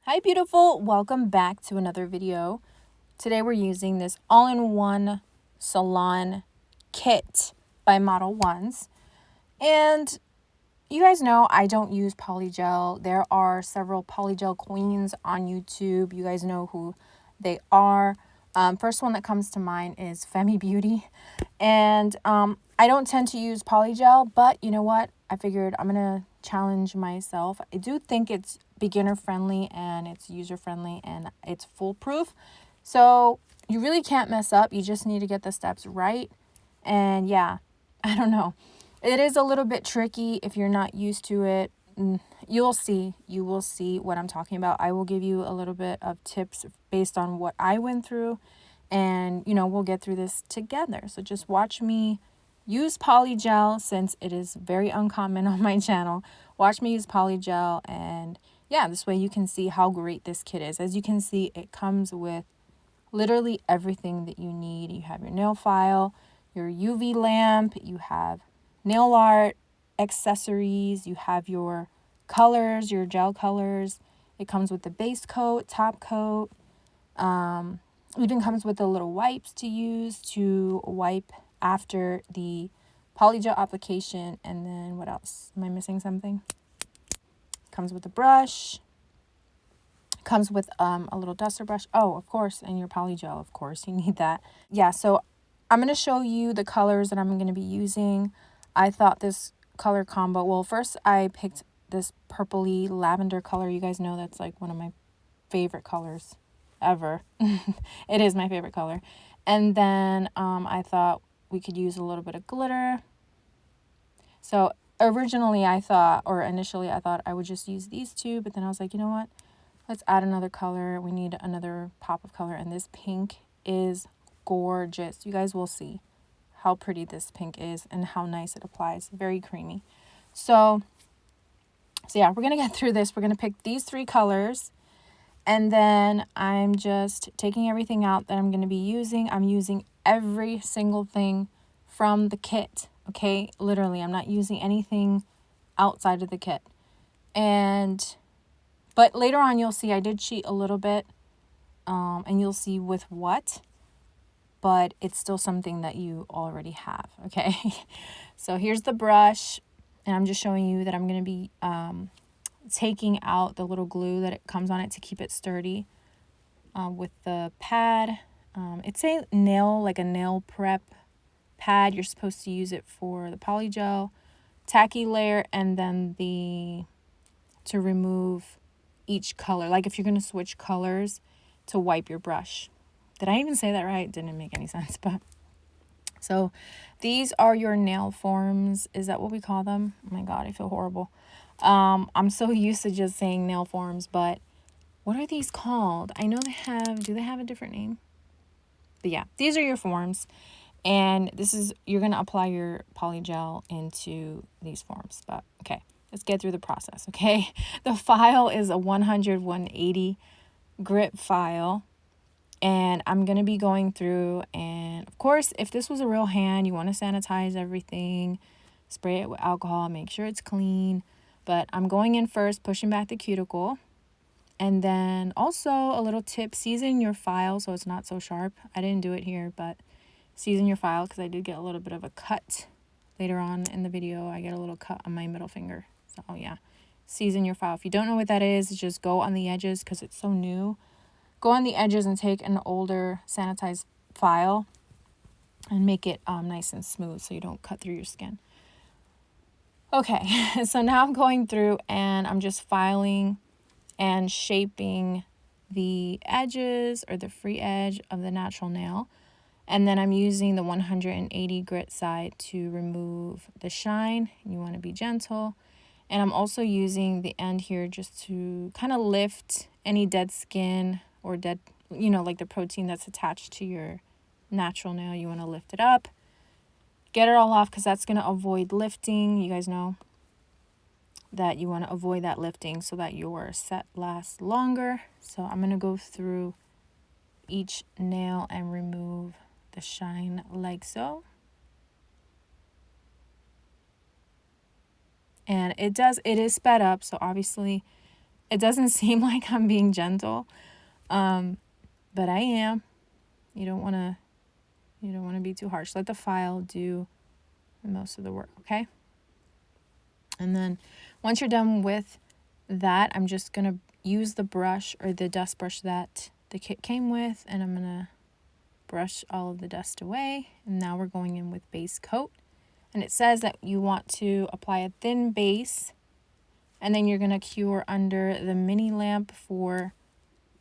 Hi beautiful, welcome back to another video. Today we're using this all-in-one salon kit by Modelones. And you guys know I don't use polygel. There are several polygel queens on YouTube. You guys know who they are. First one that comes to mind is Femi Beauty. And I don't tend to use polygel, but you know what? I figured I'm going to challenge myself. I do think it's beginner friendly and it's user friendly and it's foolproof. So you really can't mess up. You just need to get the steps right. And yeah, I don't know. It is a little bit tricky if you're not used to it. You will see what I'm talking about. I will give you a little bit of tips based on what I went through, and we'll get through this together. So just watch me use polygel, since it is very uncommon on my channel. Watch me use polygel, and yeah, this way you can see how great this kit is. As you can see, it comes with literally everything that you need. You have your nail file, your UV lamp, you have nail art, accessories, you have your colors, your gel colors. It comes with the base coat, top coat. Even comes with the little wipes to use to wipe after the polygel application. And then what else? Am I missing something? Comes with a brush. Comes with a little duster brush. Oh, of course, and your polygel, of course, you need that. Yeah, so I'm going to show you the colors that I'm going to be using. I thought this color combo, well, first I picked this purpley lavender color. You guys know that's like one of my favorite colors ever. It is my favorite color. And then I thought we could use a little bit of glitter. So initially I thought I would just use these two, but then I was like, you know what? Let's add another color. We need another pop of color, and this pink is gorgeous. You guys will see how pretty this pink is and how nice it applies. Very creamy. So yeah, we're going to get through this. We're going to pick these three colors, and then I'm just taking everything out that I'm going to be using. I'm using every single thing from the kit, okay? Literally, I'm not using anything outside of the kit. But later on, you'll see I did cheat a little bit, and you'll see with what, but it's still something that you already have, okay? So here's the brush, and I'm just showing you that I'm going to be taking out the little glue that it comes on it to keep it sturdy with the pad. It's a nail prep pad. You're supposed to use it for the polygel, tacky layer, and then to remove each color, like if you're going to switch colors, to wipe your brush. Did I even say that right? Didn't make any sense. But so these are your nail forms. Is that what we call them? Oh my god, I feel horrible. I'm so used to just saying nail forms, but what are these called? I know do they have a different name? But yeah, these are your forms, and you're going to apply your polygel into these forms. But okay, let's get through the process, okay? The file is a 100-180 grit file, and I'm going to be going through, and of course, if this was a real hand, you want to sanitize everything, spray it with alcohol, make sure it's clean. But I'm going in first, pushing back the cuticle. And then also a little tip, season your file so it's not so sharp. I didn't do it here, but season your file, because I did get a little bit of a cut later on in the video. I get a little cut on my middle finger. So yeah, season your file. If you don't know what that is, just go on the edges, because it's so new. Go on the edges and take an older sanitized file and make it nice and smooth so you don't cut through your skin. Okay, so now I'm going through and I'm just filing and shaping the edges, or the free edge of the natural nail. And then I'm using the 180 grit side to remove the shine. You want to be gentle. And I'm also using the end here just to kind of lift any dead skin or dead, like the protein that's attached to your natural nail. You want to lift it up, get it all off, because that's going to avoid lifting. You guys know that you want to avoid that lifting so that your set lasts longer. So I'm going to go through each nail and remove the shine like so. And it is sped up, so obviously It doesn't seem like I'm being gentle, but I am. You don't want to be too harsh. Let the file do most of the work, okay? And then once you're done with that, I'm just going to use the brush or the dust brush that the kit came with, and I'm going to brush all of the dust away. And now we're going in with base coat. And it says that you want to apply a thin base, and then you're going to cure under the mini lamp for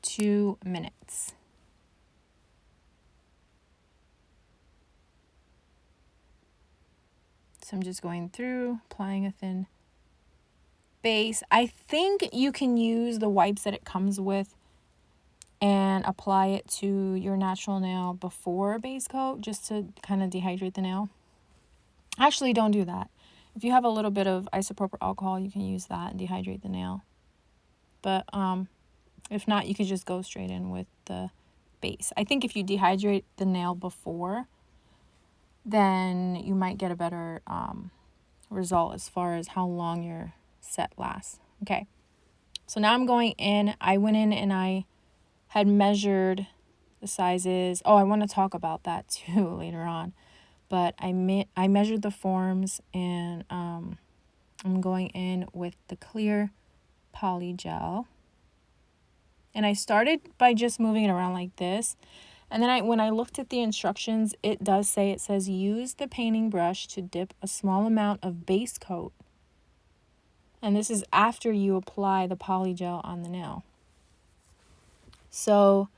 2 minutes. So I'm just going through, applying a thin base. I think you can use the wipes that it comes with and apply it to your natural nail before base coat, just to kind of dehydrate the nail. Actually, don't do that. If you have a little bit of isopropyl alcohol, you can use that and dehydrate the nail. But if not, you could just go straight in with the base. I think if you dehydrate the nail before, then you might get a better result as far as how long your set lasts. Okay, so now I'm going in. I went in and I had measured the sizes. Oh, I want to talk about that too later on. But I measured the forms, and I'm going in with the clear POLYGEL. And I started by just moving it around like this. And then when I looked at the instructions, it says use the painting brush to dip a small amount of base coat. And this is after you apply the POLYGEL on the nail. So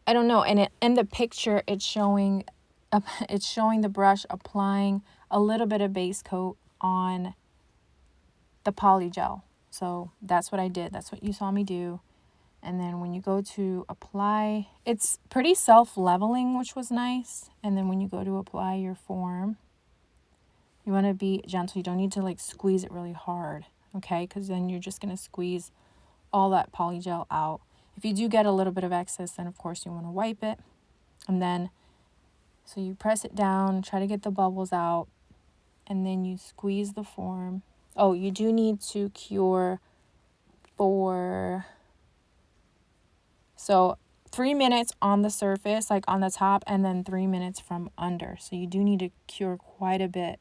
I don't know. And in the picture, it's showing the brush applying a little bit of base coat on the POLYGEL. So that's what I did. That's what you saw me do. And then when you go to apply, it's pretty self-leveling, which was nice. And then when you go to apply your form, you want to be gentle. You don't need to like squeeze it really hard, okay? Because then you're just going to squeeze all that POLYGEL out. If you do get a little bit of excess, then of course you want to wipe it. And then, so you press it down, try to get the bubbles out, and then you squeeze the form. Oh, you do need to cure for... So 3 minutes on the surface, like on the top, and then 3 minutes from under. So you do need to cure quite a bit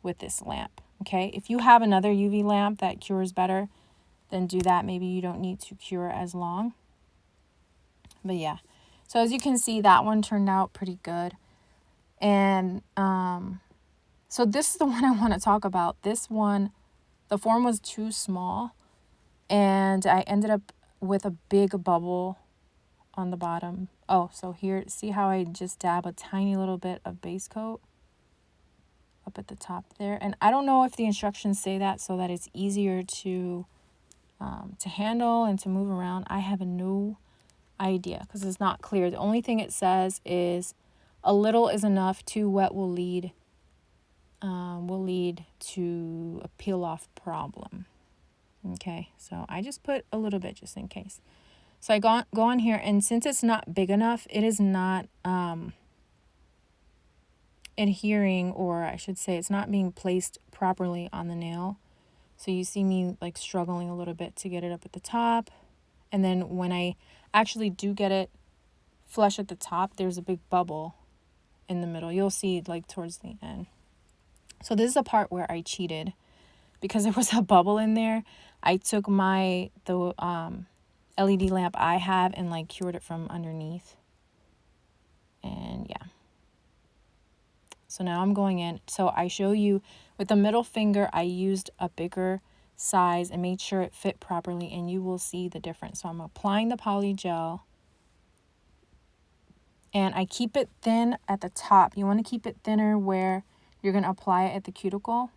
with this lamp, okay? If you have another UV lamp that cures better, then do that. Maybe you don't need to cure as long. But yeah, so as you can see, that one turned out pretty good. And so this is the one I want to talk about. This one, the form was too small, and I ended up with a big bubble on the bottom. Oh, so here, see how I just dab a tiny little bit of base coat up at the top there? And I don't know if the instructions say that so that it's easier to handle and to move around. I have no idea because it's not clear. The only thing it says is a little is enough. Too wet will lead to a peel off problem. Okay, so I just put a little bit just in case. So I go on here, and since it's not big enough, it is not adhering, or I should say it's not being placed properly on the nail. So you see me like struggling a little bit to get it up at the top. And then when I actually do get it flush at the top, there's a big bubble in the middle. You'll see like towards the end. So this is the part where I cheated because there was a bubble in there. I took the LED lamp I have and like cured it from underneath. And yeah. So now I'm going in. So I show you with the middle finger, I used a bigger size and made sure it fit properly, and you will see the difference. So I'm applying the POLYGEL, and I keep it thin at the top. You want to keep it thinner where you're going to apply it at the cuticle.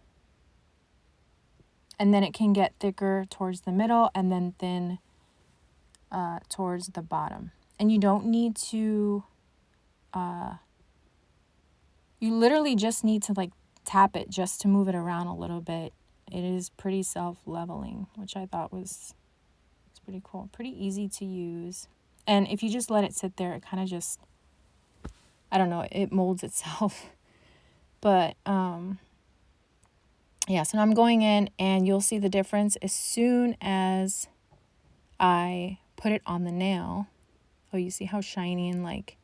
And then it can get thicker towards the middle and then thin towards the bottom. And you don't need to, you literally just need to like tap it just to move it around a little bit. It is pretty self-leveling, which I thought was pretty cool. Pretty easy to use. And if you just let it sit there, it kind of just, I don't know, it molds itself. But Yeah, so now I'm going in, and you'll see the difference as soon as I put it on the nail. Oh, you see how shiny and like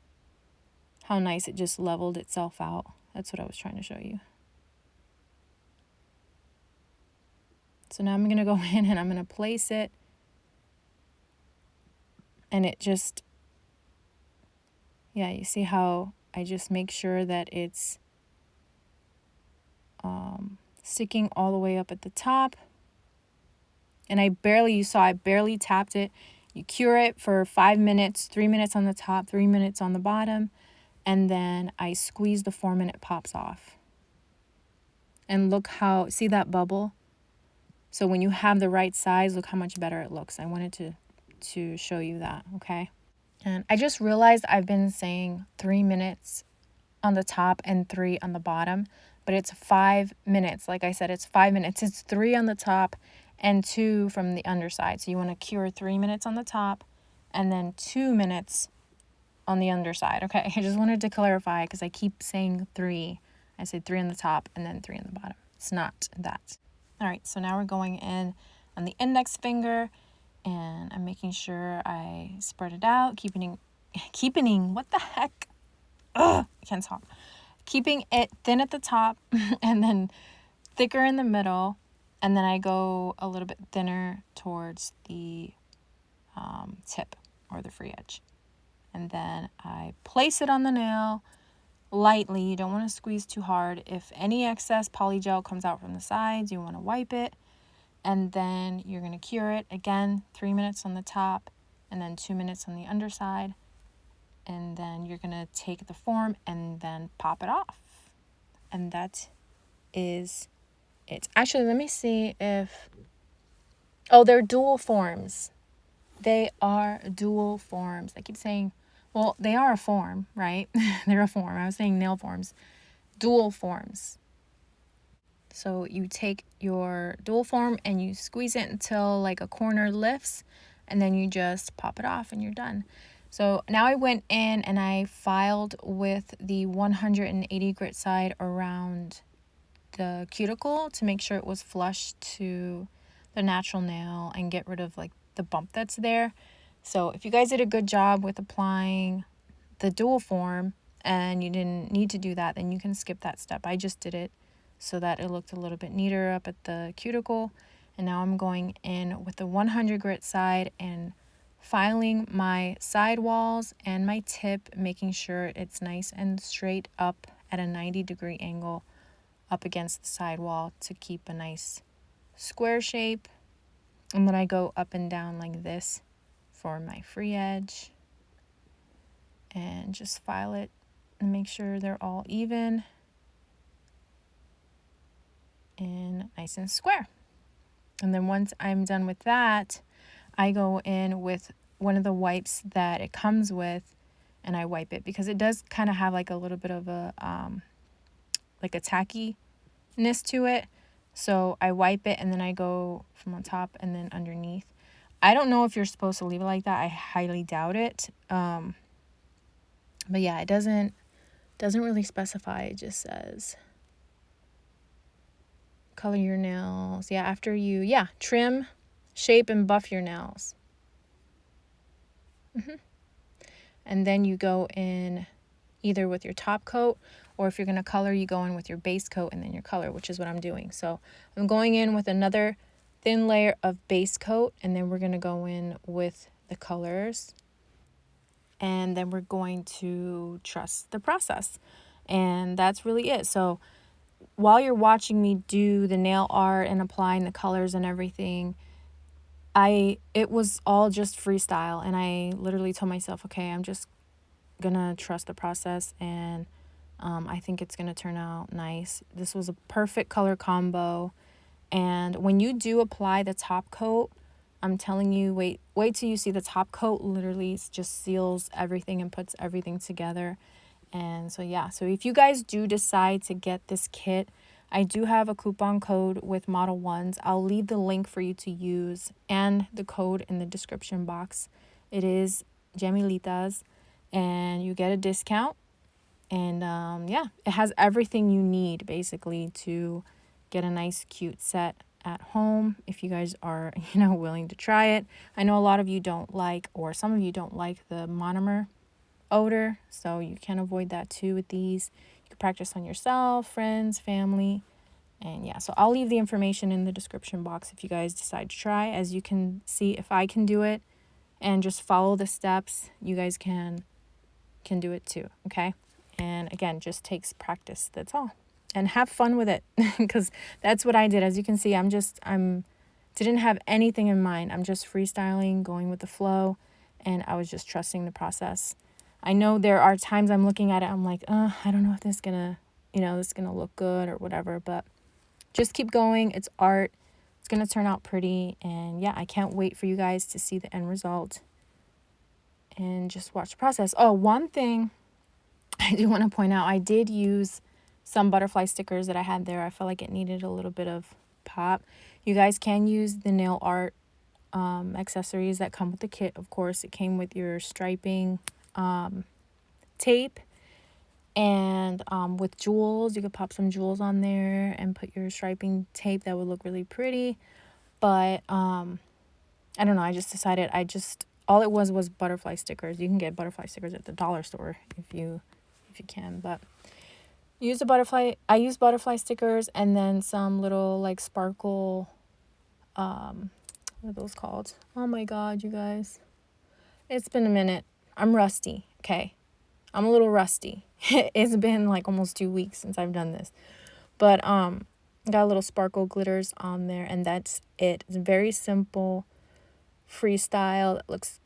how nice it just leveled itself out. That's what I was trying to show you. So now I'm going to go in and I'm going to place it, and it just, yeah, you see how I just make sure that it's sticking all the way up at the top. And you saw I barely tapped it. You cure it for 5 minutes, 3 minutes on the top, 3 minutes on the bottom, and then I squeeze the form and it pops off. And look how, see that bubble? So when you have the right size, look how much better it looks. I wanted to show you that, okay? And I just realized I've been saying 3 minutes on the top and 3 on the bottom, but it's 5 minutes. Like I said, it's 5 minutes. It's 3 on the top and 2 from the underside. So you want to cure 3 minutes on the top and then 2 minutes on the underside. Okay, I just wanted to clarify because I keep saying 3. I said 3 on the top and then 3 on the bottom. It's not that. All right, so now we're going in on the index finger, and I'm making sure I spread it out, keeping, what the heck? Ugh, I can't talk. Keeping it thin at the top and then thicker in the middle, and then I go a little bit thinner towards the tip or the free edge. And then I place it on the nail lightly. You don't want to squeeze too hard. If any excess polygel comes out from the sides, you want to wipe it. And then you're going to cure it. Again, 3 minutes on the top and then 2 minutes on the underside. And then you're going to take the form and then pop it off. And that is it. Actually, let me see if... Oh, they're dual forms. They are dual forms. I keep saying, well, they are a form, right? They're a form. I was saying nail forms. Dual forms. So you take your dual form and you squeeze it until like a corner lifts, and then you just pop it off and you're done. So now I went in and I filed with the 180 grit side around the cuticle to make sure it was flush to the natural nail and get rid of like the bump that's there. So if you guys did a good job with applying the dual form and you didn't need to do that, then you can skip that step. I just did it so that it looked a little bit neater up at the cuticle. And now I'm going in with the 100 grit side and filing my side walls and my tip, making sure it's nice and straight up at a 90-degree angle up against the side wall to keep a nice square shape. And then I go up and down like this for my free edge and just file it and make sure they're all even and nice and square. And then once I'm done with that, I go in with one of the wipes that it comes with and I wipe it because it does kind of have like a little bit of a like a tackiness to it. So I wipe it and then I go from on top and then underneath. I don't know if you're supposed to leave it like that. I highly doubt it. But yeah, it doesn't really specify. It just says color your nails. Yeah, after you, trim, shape, and buff your nails. And then you go in either with your top coat, or if you're going to color, you go in with your base coat and then your color, which is what I'm doing. So I'm going in with another thin layer of base coat, and then we're going to go in with the colors. And then we're going to trust the process. And that's really it. So while you're watching me do the nail art and applying the colors and everything, it was all just freestyle. And I literally told myself, okay, I'm just gonna trust the process, and I think it's gonna turn out nice. This was a perfect color combo. And when you do apply the top coat, I'm telling you, wait till you see the top coat. Literally just seals everything and puts everything together. And so yeah, so if you guys do decide to get this kit, I do have a coupon code with Model Ones. I'll leave the link for you to use and the code in the description box. It is Gemilitas, and you get a discount. And yeah, it has everything you need basically to get a nice cute set at home if you guys are, you know, willing to try it. I know a lot of you don't like, or some of you don't like the monomer odor, so you can avoid that too with these. You can practice on yourself, friends, family. And yeah, so I'll leave the information in the description box if you guys decide to try. As you can see, if I can do it and just follow the steps, you guys can do it too, okay? And again, just takes practice, that's all. And have fun with it, because that's what I did. As you can see, I'm didn't have anything in mind. I'm just freestyling, going with the flow, and I was just trusting the process. I know there are times I'm looking at it, I'm like, I don't know if this is gonna, this is gonna look good or whatever, but just keep going. It's art. It's gonna turn out pretty, and yeah, I can't wait for you guys to see the end result and just watch the process. Oh, one thing I do want to point out, I did use some butterfly stickers that I had there. I felt like it needed a little bit of pop. You guys can use the nail art accessories that come with the kit. Of course, it came with your striping tape, and with jewels, you could pop some jewels on there and put your striping tape. That would look really pretty. But I don't know, I just decided all it was butterfly stickers. You can get butterfly stickers at the dollar store if you can, but I use butterfly stickers, and then some little like sparkle, what are those called? Oh my god, you guys, it's been a minute. I'm rusty, okay? I'm a little rusty. It's been like almost 2 weeks since I've done this, but got little sparkle glitters on there, and that's it. It's very simple freestyle. It looks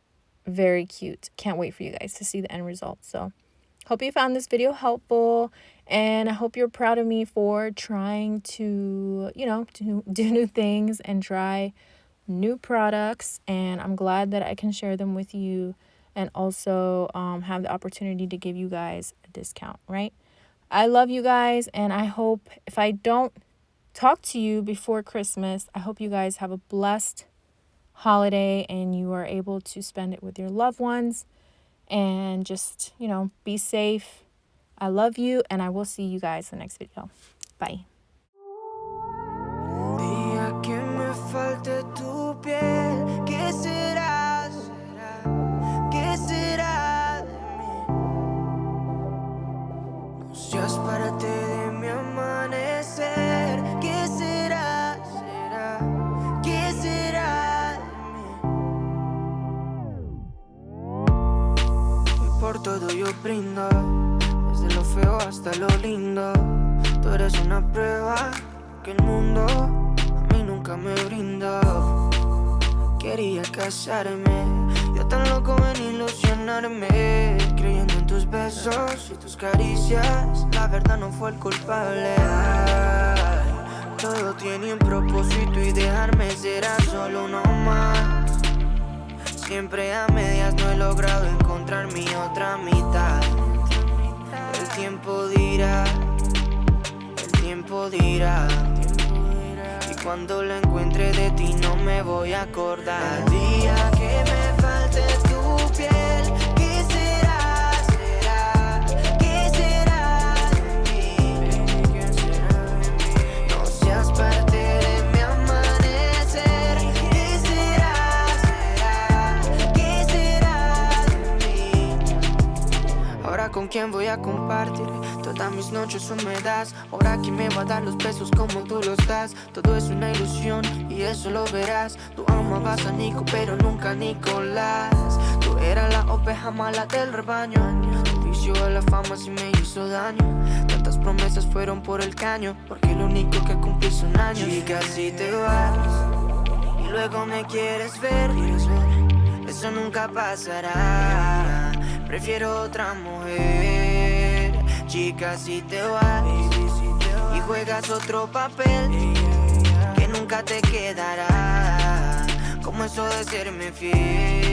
very cute. Can't wait for you guys to see the end result. So hope you found this video helpful, and I hope you're proud of me for trying to, do new things and try new products. And I'm glad that I can share them with you, and also have the opportunity to give you guys a discount, right? I love you guys, and I hope if I don't talk to you before Christmas, I hope you guys have a blessed holiday and you are able to spend it with your loved ones, and just, be safe. I love you, and I will see you guys in the next video. Bye. Día que me falte tu piel, ¿qué será? ¿Qué será de mí? No seas parte de mi amanecer. ¿Qué será? ¿Qué será de mí? Y por todo yo brindo, desde lo feo hasta lo lindo. Tú eres una prueba que el mundo a mí nunca me brindó. Quería casarme, yo tan loco en ilusionarme, creyendo en tus besos y tus caricias. La verdad no fue el culpable. Ay, todo tiene un propósito y dejarme será solo uno más. Siempre a medias no he logrado encontrar mi otra mitad. El tiempo dirá, el tiempo dirá. Y cuando la encuentre de ti no me voy a acordar. El día que me falte tu piel, ¿qué será? ¿Qué será de mí? No seas parte de mi amanecer. ¿Qué será? ¿Qué será de mí? Ahora con quién voy a compartir todas mis noches húmedas. Ahora quién me va a dar los besos como tú los das. Todo es una ilusión y eso lo verás. Tú amabas a Nico pero nunca a Nicolás. Tú eras la oveja mala del rebaño. Tu vicio a la fama sí me hizo daño. Tantas promesas fueron por el caño, porque lo único que cumplí son años. Chica, si te vas y luego me quieres ver, eso nunca pasará. Prefiero otra mujer. Chica, si te vas y juegas otro papel que nunca te quedará, como eso de serme fiel.